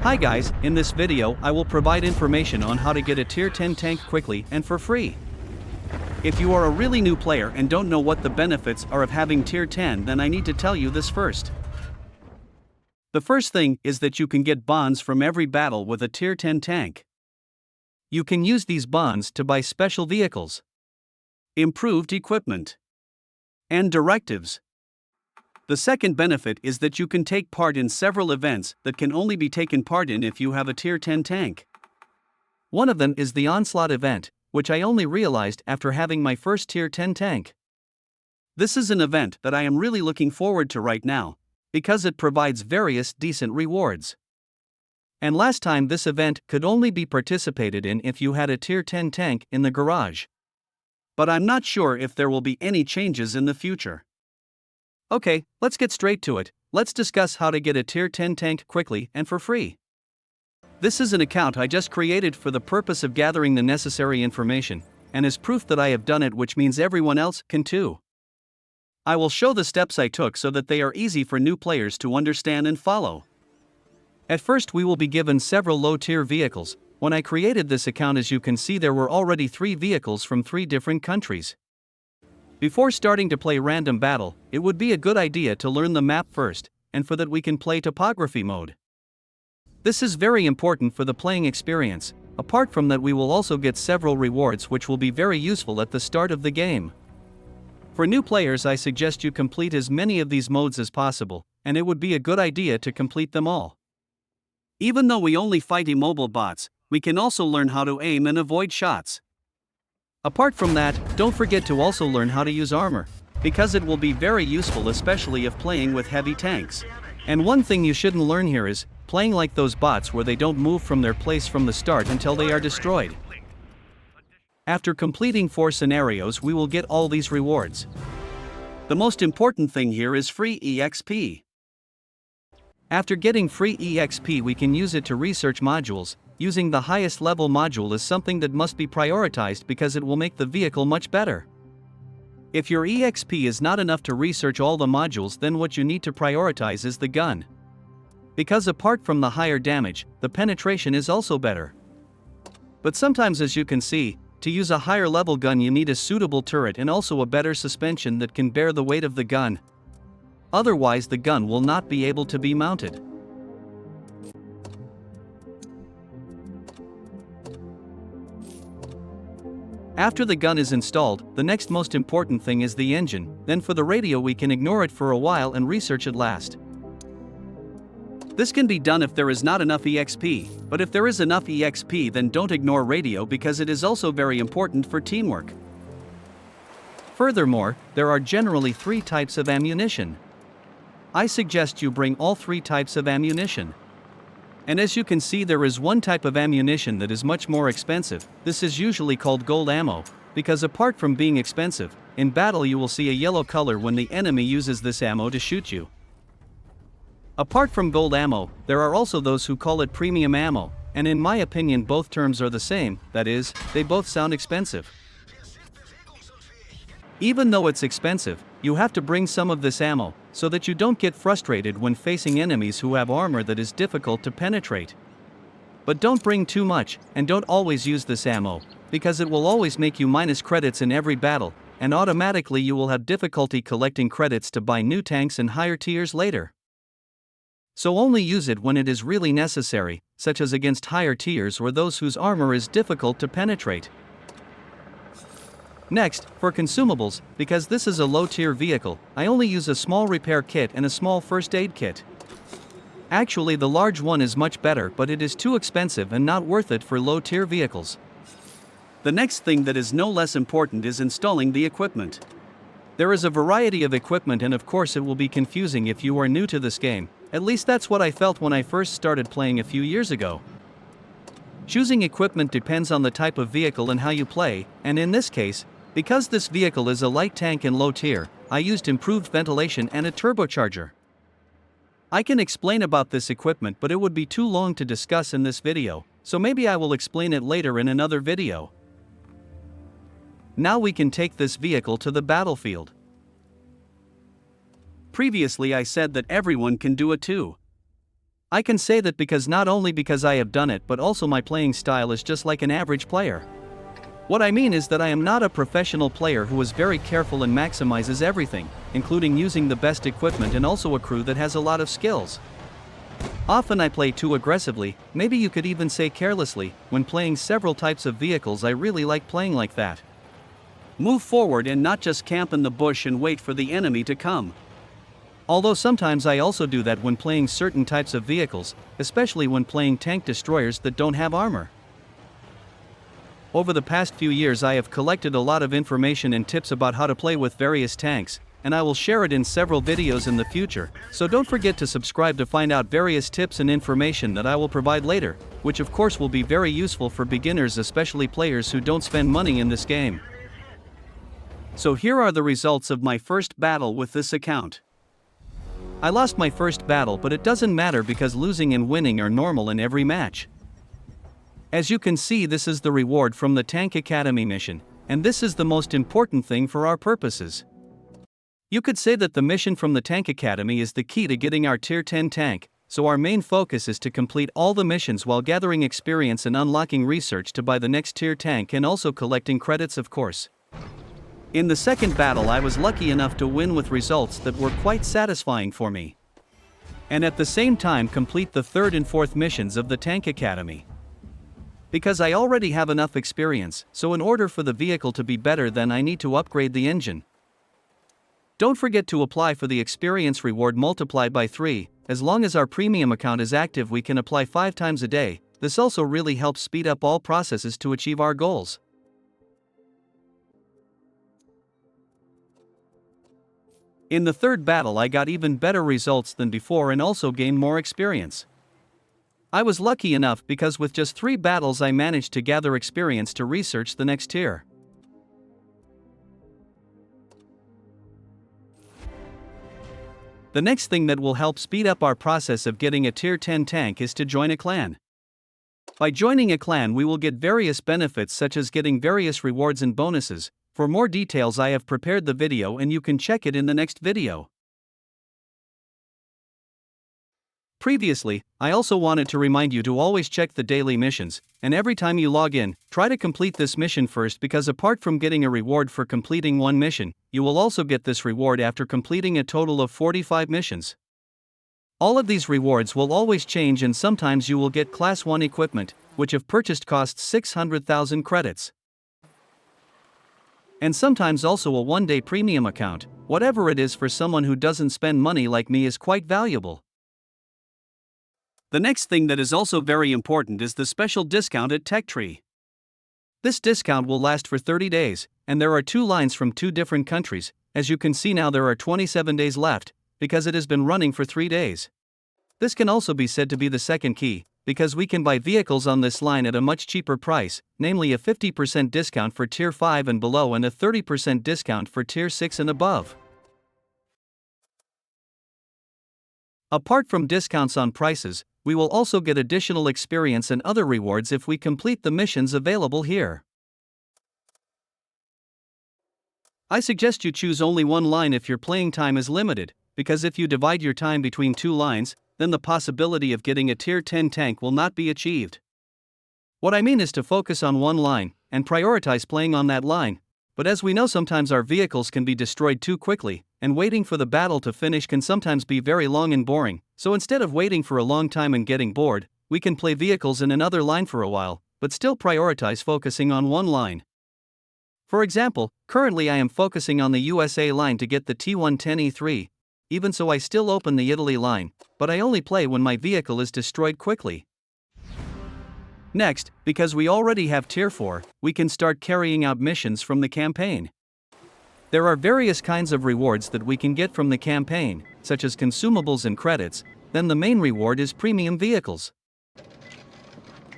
Hi guys, in this video I will provide information on how to get a tier 10 tank quickly and for free. If you are a really new player and don't know what the benefits are of having tier 10, then I need to tell you this first. The first thing is that you can get bonds from every battle with a tier 10 tank. You can use these bonds to buy special vehicles, improved equipment, and directives. The second benefit is that you can take part in several events that can only be taken part in if you have a tier 10 tank. One of them is the Onslaught event, which I only realized after having my first tier 10 tank. This is an event that I am really looking forward to right now, because it provides various decent rewards. And last time this event could only be participated in if you had a tier 10 tank in the garage. But I'm not sure if there will be any changes in the future. Okay, let's get straight to it. Let's discuss how to get a tier 10 tank quickly and for free. This is an account I just created for the purpose of gathering the necessary information, and as proof that I have done it, which means everyone else can too. I will show the steps I took so that they are easy for new players to understand and follow. At first we will be given several low tier vehicles. When I created this account, as you can see, there were already 3 vehicles from 3 different countries. Before starting to play random battle, it would be a good idea to learn the map first, and for that we can play topography mode. This is very important for the playing experience. Apart from that, we will also get several rewards which will be very useful at the start of the game. For new players, I suggest you complete as many of these modes as possible, and it would be a good idea to complete them all. Even though we only fight immobile bots, we can also learn how to aim and avoid shots. Apart from that, don't forget to also learn how to use armor, because it will be very useful, especially if playing with heavy tanks. And one thing you shouldn't learn here is playing like those bots where they don't move from their place from the start until they are destroyed. After completing 4 scenarios, we will get all these rewards. The most important thing here is free EXP. After getting free EXP, we can use it to research modules. Using the highest level module is something that must be prioritized because it will make the vehicle much better. If your EXP is not enough to research all the modules, then what you need to prioritize is the gun. Because apart from the higher damage, the penetration is also better. But sometimes, as you can see, to use a higher level gun you need a suitable turret and also a better suspension that can bear the weight of the gun. Otherwise the gun will not be able to be mounted. After the gun is installed, the next most important thing is the engine. Then for the radio, we can ignore it for a while and research it last. This can be done if there is not enough EXP, but if there is enough EXP, then don't ignore radio because it is also very important for teamwork. Furthermore, there are generally 3 types of ammunition. I suggest you bring all 3 types of ammunition. And as you can see, there is one type of ammunition that is much more expensive. This is usually called gold ammo, because apart from being expensive, in battle you will see a yellow color when the enemy uses this ammo to shoot you. Apart from gold ammo, there are also those who call it premium ammo, and in my opinion both terms are the same, that is, they both sound expensive. Even though it's expensive, you have to bring some of this ammo, so that you don't get frustrated when facing enemies who have armor that is difficult to penetrate. But don't bring too much, and don't always use this ammo, because it will always make you minus credits in every battle, and automatically you will have difficulty collecting credits to buy new tanks and higher tiers later. So only use it when it is really necessary, such as against higher tiers or those whose armor is difficult to penetrate. Next, for consumables, because this is a low-tier vehicle, I only use a small repair kit and a small first aid kit. Actually, the large one is much better, but it is too expensive and not worth it for low-tier vehicles. The next thing that is no less important is installing the equipment. There is a variety of equipment, and of course it will be confusing if you are new to this game. At least that's what I felt when I first started playing a few years ago. Choosing equipment depends on the type of vehicle and how you play, and in this case, because this vehicle is a light tank and low tier, I used improved ventilation and a turbocharger. I can explain about this equipment, but it would be too long to discuss in this video, so maybe I will explain it later in another video. Now we can take this vehicle to the battlefield. Previously I said that everyone can do it too. I can say that because not only because I have done it but also my playing style is just like an average player. What I mean is that I am not a professional player who is very careful and maximizes everything, including using the best equipment and also a crew that has a lot of skills. Often I play too aggressively, maybe you could even say carelessly. When playing several types of vehicles I really like playing like that. Move forward and not just camp in the bush and wait for the enemy to come. Although sometimes I also do that when playing certain types of vehicles, especially when playing tank destroyers that don't have armor. Over the past few years I have collected a lot of information and tips about how to play with various tanks, and I will share it in several videos in the future, so don't forget to subscribe to find out various tips and information that I will provide later, which of course will be very useful for beginners, especially players who don't spend money in this game. So here are the results of my first battle with this account. I lost my first battle, but it doesn't matter because losing and winning are normal in every match. As you can see, this is the reward from the Tank Academy mission, and this is the most important thing for our purposes. You could say that the mission from the Tank Academy is the key to getting our Tier 10 tank, so our main focus is to complete all the missions while gathering experience and unlocking research to buy the next tier tank and also collecting credits, of course. In the second battle I was lucky enough to win with results that were quite satisfying for me. And at the same time complete the third and fourth missions of the Tank Academy. Because I already have enough experience, so in order for the vehicle to be better then I need to upgrade the engine. Don't forget to apply for the experience reward multiplied by 3, as long as our premium account is active we can apply 5 times a day. This also really helps speed up all processes to achieve our goals. In the third battle I got even better results than before and also gained more experience. I was lucky enough because with just 3 battles I managed to gather experience to research the next tier. The next thing that will help speed up our process of getting a tier 10 tank is to join a clan. By joining a clan we will get various benefits such as getting various rewards and bonuses. For more details I have prepared the video and you can check it in the next video. Previously, I also wanted to remind you to always check the daily missions, and every time you log in, try to complete this mission first because apart from getting a reward for completing one mission, you will also get this reward after completing a total of 45 missions. All of these rewards will always change and sometimes you will get Class 1 equipment, which if purchased costs 600,000 credits. And sometimes also a one-day premium account, whatever it is for someone who doesn't spend money like me is quite valuable. The next thing that is also very important is the special discount at TechTree. This discount will last for 30 days, and there are 2 lines from 2 different countries. As you can see now there are 27 days left, because it has been running for 3 days. This can also be said to be the second key, because we can buy vehicles on this line at a much cheaper price, namely a 50% discount for Tier 5 and below and a 30% discount for Tier 6 and above. Apart from discounts on prices, we will also get additional experience and other rewards if we complete the missions available here. I suggest you choose only one line if your playing time is limited, because if you divide your time between 2 lines, then the possibility of getting a Tier 10 tank will not be achieved. What I mean is to focus on one line, and prioritize playing on that line, but as we know sometimes our vehicles can be destroyed too quickly, and waiting for the battle to finish can sometimes be very long and boring, so instead of waiting for a long time and getting bored, we can play vehicles in another line for a while, but still prioritize focusing on one line. For example, currently I am focusing on the USA line to get the T110E3, even so I still open the Italy line, but I only play when my vehicle is destroyed quickly. Next, because we already have Tier 4, we can start carrying out missions from the campaign. There are various kinds of rewards that we can get from the campaign, such as consumables and credits. Then the main reward is premium vehicles.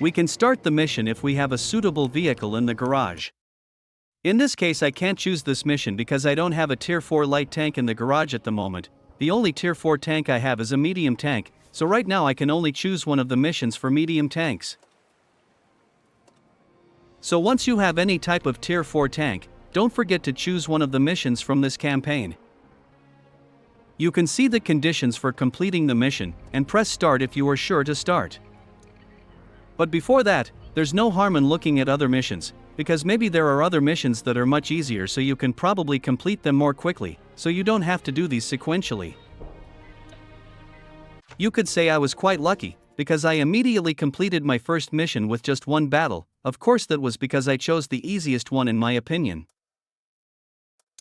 We can start the mission if we have a suitable vehicle in the garage. In this case I can't choose this mission because I don't have a Tier 4 light tank in the garage at the moment. The only Tier 4 tank I have is a medium tank, so right now I can only choose one of the missions for medium tanks. So once you have any type of Tier 4 tank, don't forget to choose one of the missions from this campaign. You can see the conditions for completing the mission, and press start if you are sure to start. But before that, there's no harm in looking at other missions, because maybe there are other missions that are much easier, so you can probably complete them more quickly, so you don't have to do these sequentially. You could say I was quite lucky, because I immediately completed my first mission with just one battle. Of course that was because I chose the easiest one in my opinion.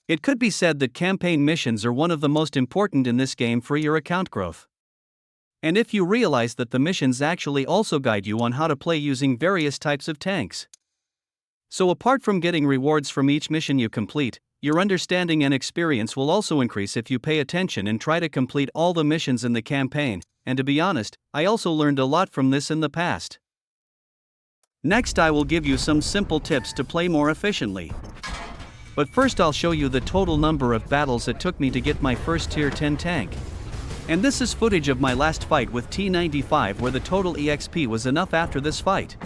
It could be said that campaign missions are one of the most important in this game for your account growth. And if you realize that the missions actually also guide you on how to play using various types of tanks. So apart from getting rewards from each mission you complete, your understanding and experience will also increase if you pay attention and try to complete all the missions in the campaign, and to be honest, I also learned a lot from this in the past. Next I will give you some simple tips to play more efficiently. But first I'll show you the total number of battles it took me to get my first tier 10 tank. And this is footage of my last fight with T95 where the total EXP was enough after this fight.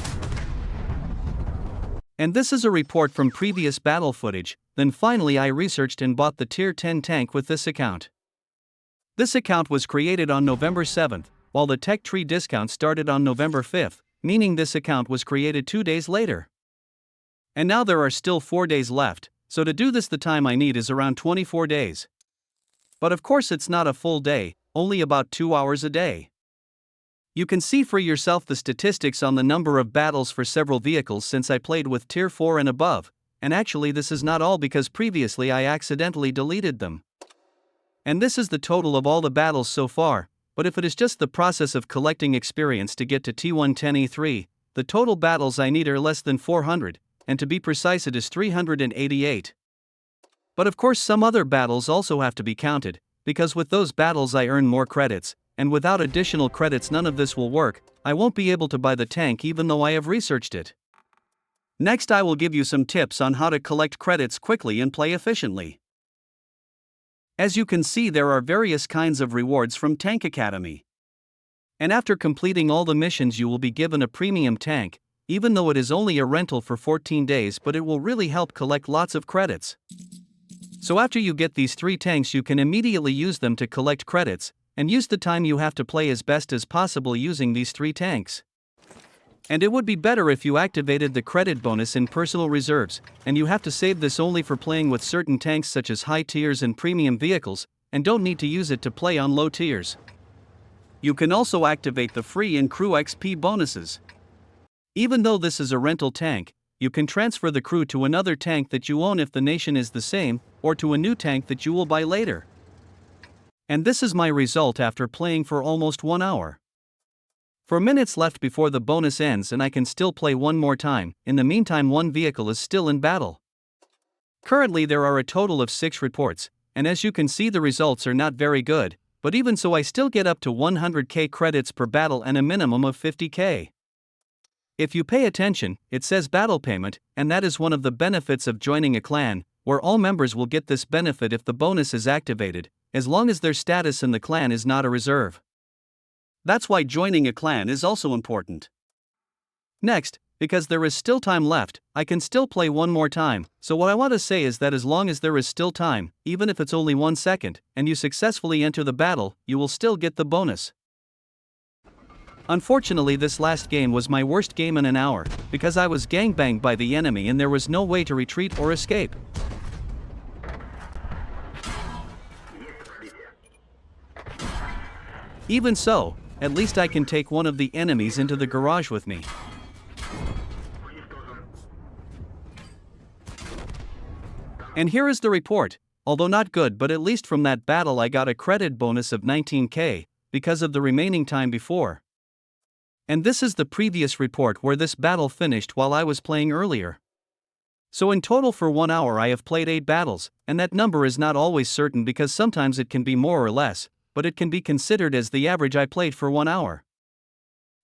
And this is a report from previous battle footage. Then finally I researched and bought the tier 10 tank with this account. This account was created on November 7th, while the tech tree discount started on November 5th, meaning this account was created 2 days later. And now there are still 4 days left. So to do this the time I need is around 24 days. But of course it's not a full day, only about 2 hours a day. You can see for yourself the statistics on the number of battles for several vehicles since I played with tier 4 and above, and actually this is not all because previously I accidentally deleted them. And this is the total of all the battles so far, but if it is just the process of collecting experience to get to T110E3, the total battles I need are less than 400. And to be precise it is 388. But of course some other battles also have to be counted, because with those battles I earn more credits, and without additional credits none of this will work. I won't be able to buy the tank even though I have researched it. Next I will give you some tips on how to collect credits quickly and play efficiently. As you can see there are various kinds of rewards from Tank Academy. And after completing all the missions you will be given a premium tank, even though it is only a rental for 14 days, but it will really help collect lots of credits. So after you get these 3 tanks you can immediately use them to collect credits, and use the time you have to play as best as possible using these 3 tanks. And it would be better if you activated the credit bonus in personal reserves, and you have to save this only for playing with certain tanks such as high tiers and premium vehicles, and don't need to use it to play on low tiers. You can also activate the free and crew XP bonuses. Even though this is a rental tank, you can transfer the crew to another tank that you own if the nation is the same, or to a new tank that you will buy later. And this is my result after playing for almost 1 hour. 4 minutes left before the bonus ends and I can still play one more time. In the meantime one vehicle is still in battle. Currently there are a total of 6 reports, and as you can see the results are not very good, but even so I still get up to 100k credits per battle and a minimum of 50k. If you pay attention, it says battle payment, and that is one of the benefits of joining a clan, where all members will get this benefit if the bonus is activated, as long as their status in the clan is not a reserve. That's why joining a clan is also important. Next, because there is still time left, I can still play one more time, so what I want to say is that as long as there is still time, even if it's only 1 second, and you successfully enter the battle, you will still get the bonus. Unfortunately this last game was my worst game in an hour, because I was gangbanged by the enemy and there was no way to retreat or escape. Even so, at least I can take one of the enemies into the garage with me. And here is the report. Although not good, but at least from that battle I got a credit bonus of 19k, because of the remaining time before. And this is the previous report where this battle finished while I was playing earlier. So in total for 1 hour I have played 8 battles, and that number is not always certain because sometimes it can be more or less, but it can be considered as the average I played for 1 hour.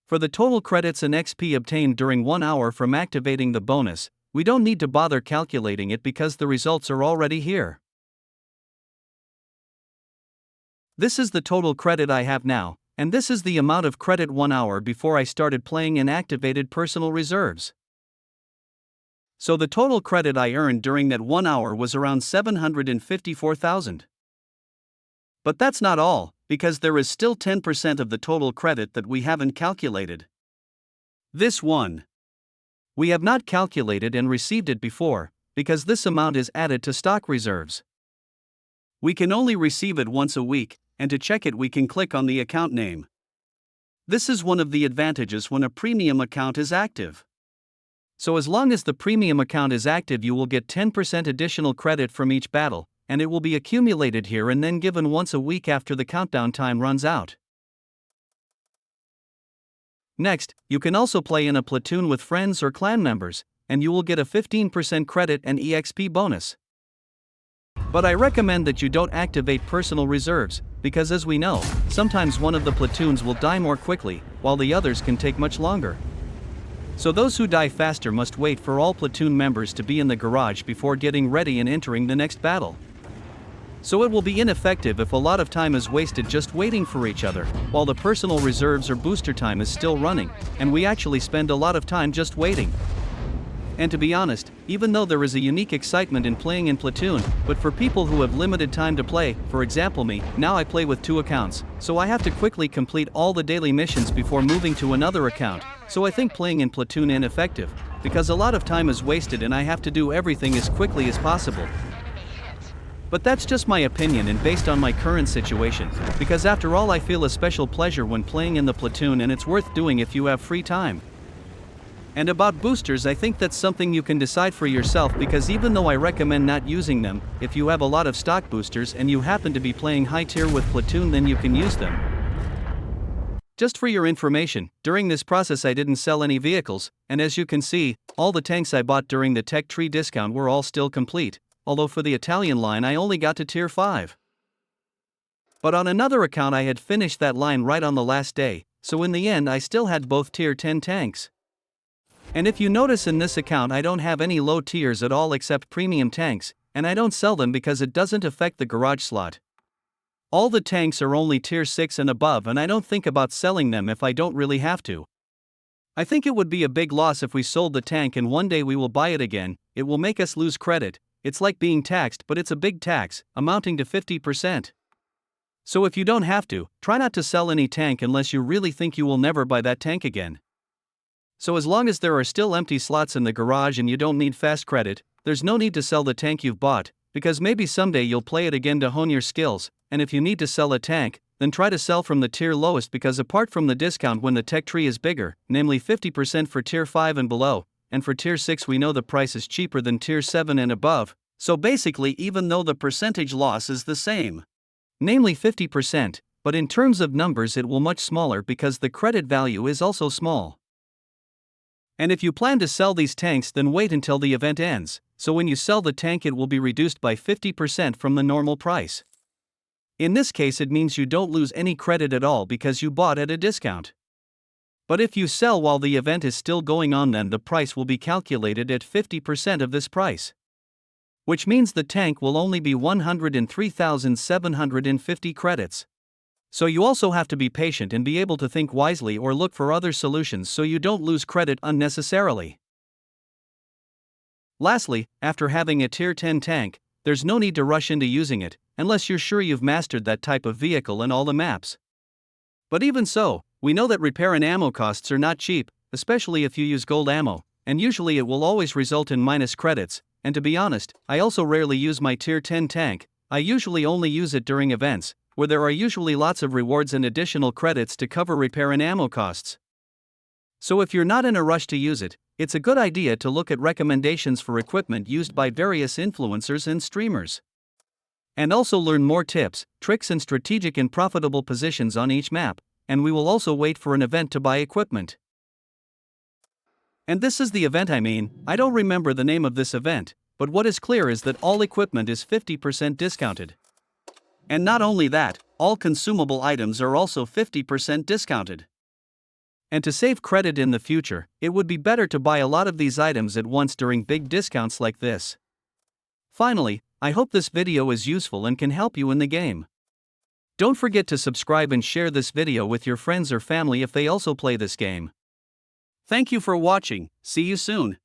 For the total credits and XP obtained during 1 hour from activating the bonus, we don't need to bother calculating it because the results are already here. This is the total credit I have now, and this is the amount of credit 1 hour before I started playing and activated personal reserves. So the total credit I earned during that 1 hour was around 754,000. But that's not all, because there is still 10% of the total credit that we haven't calculated. This one. We have not calculated and received it before, because this amount is added to stock reserves. We can only receive it once a week, and to check it we can click on the account name. This is one of the advantages when a premium account is active. So as long as the premium account is active you will get 10% additional credit from each battle, and it will be accumulated here and then given once a week after the countdown time runs out. Next, you can also play in a platoon with friends or clan members, and you will get a 15% credit and EXP bonus. But I recommend that you don't activate personal reserves, because as we know, sometimes one of the platoons will die more quickly, while the others can take much longer. So those who die faster must wait for all platoon members to be in the garage before getting ready and entering the next battle. So it will be ineffective if a lot of time is wasted just waiting for each other, while the personal reserves or booster time is still running, and we actually spend a lot of time just waiting. And to be honest, even though there is a unique excitement in playing in Platoon, but for people who have limited time to play, for example me, now I play with 2 accounts, so I have to quickly complete all the daily missions before moving to another account, so I think playing in Platoon ineffective, because a lot of time is wasted and I have to do everything as quickly as possible. But that's just my opinion and based on my current situation, because after all I feel a special pleasure when playing in the Platoon and it's worth doing if you have free time. And about boosters, I think that's something you can decide for yourself, because even though I recommend not using them, if you have a lot of stock boosters and you happen to be playing high tier with Platoon then you can use them. Just for your information, during this process I didn't sell any vehicles, and as you can see, all the tanks I bought during the tech tree discount were all still complete, although for the Italian line I only got to tier 5. But on another account I had finished that line right on the last day, so in the end I still had both tier 10 tanks. And if you notice in this account I don't have any low tiers at all except premium tanks, and I don't sell them because it doesn't affect the garage slot. All the tanks are only tier 6 and above and I don't think about selling them if I don't really have to. I think it would be a big loss if we sold the tank and one day we will buy it again, it will make us lose credit. It's like being taxed, but it's a big tax, amounting to 50%. So if you don't have to, try not to sell any tank unless you really think you will never buy that tank again. So as long as there are still empty slots in the garage and you don't need fast credit, there's no need to sell the tank you've bought, because maybe someday you'll play it again to hone your skills, and if you need to sell a tank, then try to sell from the tier lowest, because apart from the discount when the tech tree is bigger, namely 50% for tier 5 and below, and for tier 6 we know the price is cheaper than tier 7 and above, so basically even though the percentage loss is the same, namely 50%, but in terms of numbers it will much smaller because the credit value is also small. And if you plan to sell these tanks then wait until the event ends, so when you sell the tank it will be reduced by 50% from the normal price. In this case it means you don't lose any credit at all because you bought at a discount. But if you sell while the event is still going on then the price will be calculated at 50% of this price. Which means the tank will only be 103,750 credits. So you also have to be patient and be able to think wisely or look for other solutions so you don't lose credit unnecessarily. Lastly, after having a tier 10 tank, there's no need to rush into using it, unless you're sure you've mastered that type of vehicle and all the maps. But even so, we know that repair and ammo costs are not cheap, especially if you use gold ammo, and usually it will always result in minus credits, and to be honest, I also rarely use my tier 10 tank, I usually only use it during events, where there are usually lots of rewards and additional credits to cover repair and ammo costs. So if you're not in a rush to use it, it's a good idea to look at recommendations for equipment used by various influencers and streamers. And also learn more tips, tricks and strategic and profitable positions on each map, and we will also wait for an event to buy equipment. And this is the event I don't remember the name of this event, but what is clear is that all equipment is 50% discounted. And not only that, all consumable items are also 50% discounted. And to save credit in the future, it would be better to buy a lot of these items at once during big discounts like this. Finally, I hope this video is useful and can help you in the game. Don't forget to subscribe and share this video with your friends or family if they also play this game. Thank you for watching, see you soon.